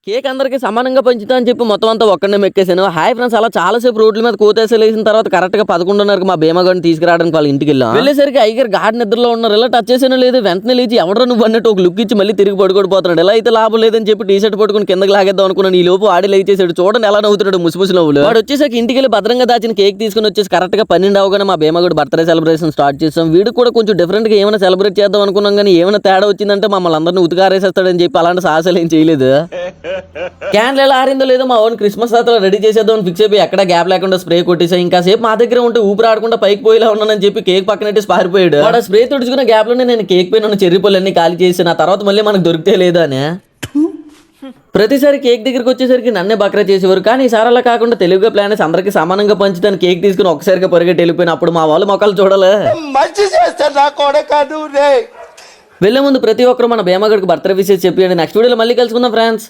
Cake అందరికి సమానంగా పంచుతా అని చెప్పి మొత్తం అంతా ఒక్కడే మెక్కేసాను. హాయ్ ఫ్రెండ్స్, అలా చాలాసేపు రోడ్ల మీద కోతేసలు వేసిన తర్వాత కరెక్ట్ గా 11:30కి మా భీమగాడిని తీసుకురావడానికి వాళ్ళ ఇంటికి వెళ్ళేసరికి అయ్యగారు గాడి నిద్రలో ఉన్నారు. ఇలా టచ్ చేసాను లేదు, వెంటనే లేచి ఎవడో నువ్వు అన్నట్టు ఒక లుక్ ఇచ్చి మళ్ళీ తిరిగి పడుకోడిపోతున్నాడు. ఎలా అయితే లాభం లేదని చెప్పి టీ షర్ట్ పట్టుకుని కిందకి లాగేద్దాం అనుకున్నాను. ఈ లోపు ఆడి లేచేసాడు. చూడండి ఎలా నవ్వుతున్నాడు ముసిముసి నవ్వులు. వాడు వచ్చేసరికి ఇంటికి వెళ్ళి భద్రంగా దాచిన కేక్ తీసుకుని వచ్చేసి కరెక్ట్ గా 12 అవగానే మా భీమగాడు బర్త్డే సెలబ్రేషన్ స్టార్ట్ చేసాం. వీడు కూడా కొంచెం డిఫరెంట్ గా ఏమైనా సెలబ్రేట్ చేద్దాం అనుకున్నాం, కానీ ఏమైనా తేడా వచ్చిందంటే మమ్మల్ని అందరినీ ఉతికారేసేస్తాడని చెప్పి అలాంటి సాహసాలు ఏం చేయలేదు. క్యాన్లు ఎలా ఆరిందో లేదో మా ఓన్ క్రిస్మస్ తాతలో రెడీ చేసేద్దాం ఫిక్స్ అయిపోయి ఎక్కడ గ్యాప్ లేకుండా స్ప్రే కొట్టేసా. ఇంకా సేపు మా దగ్గర ఉంటే ఊపిరి ఆడకుండా పైకి పోయేలా ఉన్నానని చెప్పి కేక్ పక్కనట్టు పారిపోయాడు. వాడు స్ప్రే తుడుచుకున్న గ్యాప్ లోనే నేను కేక్ పైన ఉన్న చెర్రీ పళ్ళన్నీ ఖాళీ చేసాను. ఆ తర్వాత మళ్ళీ మనకు దొరికితే లేదా అని ప్రతిసారి కేక్ దగ్గరికి వచ్చేసరికి నన్నే బక్రా చేసేవారు. కానీ ఈసారి అలా కాకుండా తెలుగుగా ప్లాన్ వేసి అందరికీ సమానంగా పంచుతాను కేక్ తీసుకుని ఒకసారిగా పరిగెట్టి వెళ్ళిపోయిన. అప్పుడు మా వాళ్ళు మొక్కలు చూడాలి. వెళ్లే ముందు ప్రతి ఒక్కరు మన భీమగాడికి బర్త్డే విషెస్ చెప్పి నెక్స్ట్ వీడియోలో మళ్ళీ కలుసుకుందాం ఫ్రెండ్స్.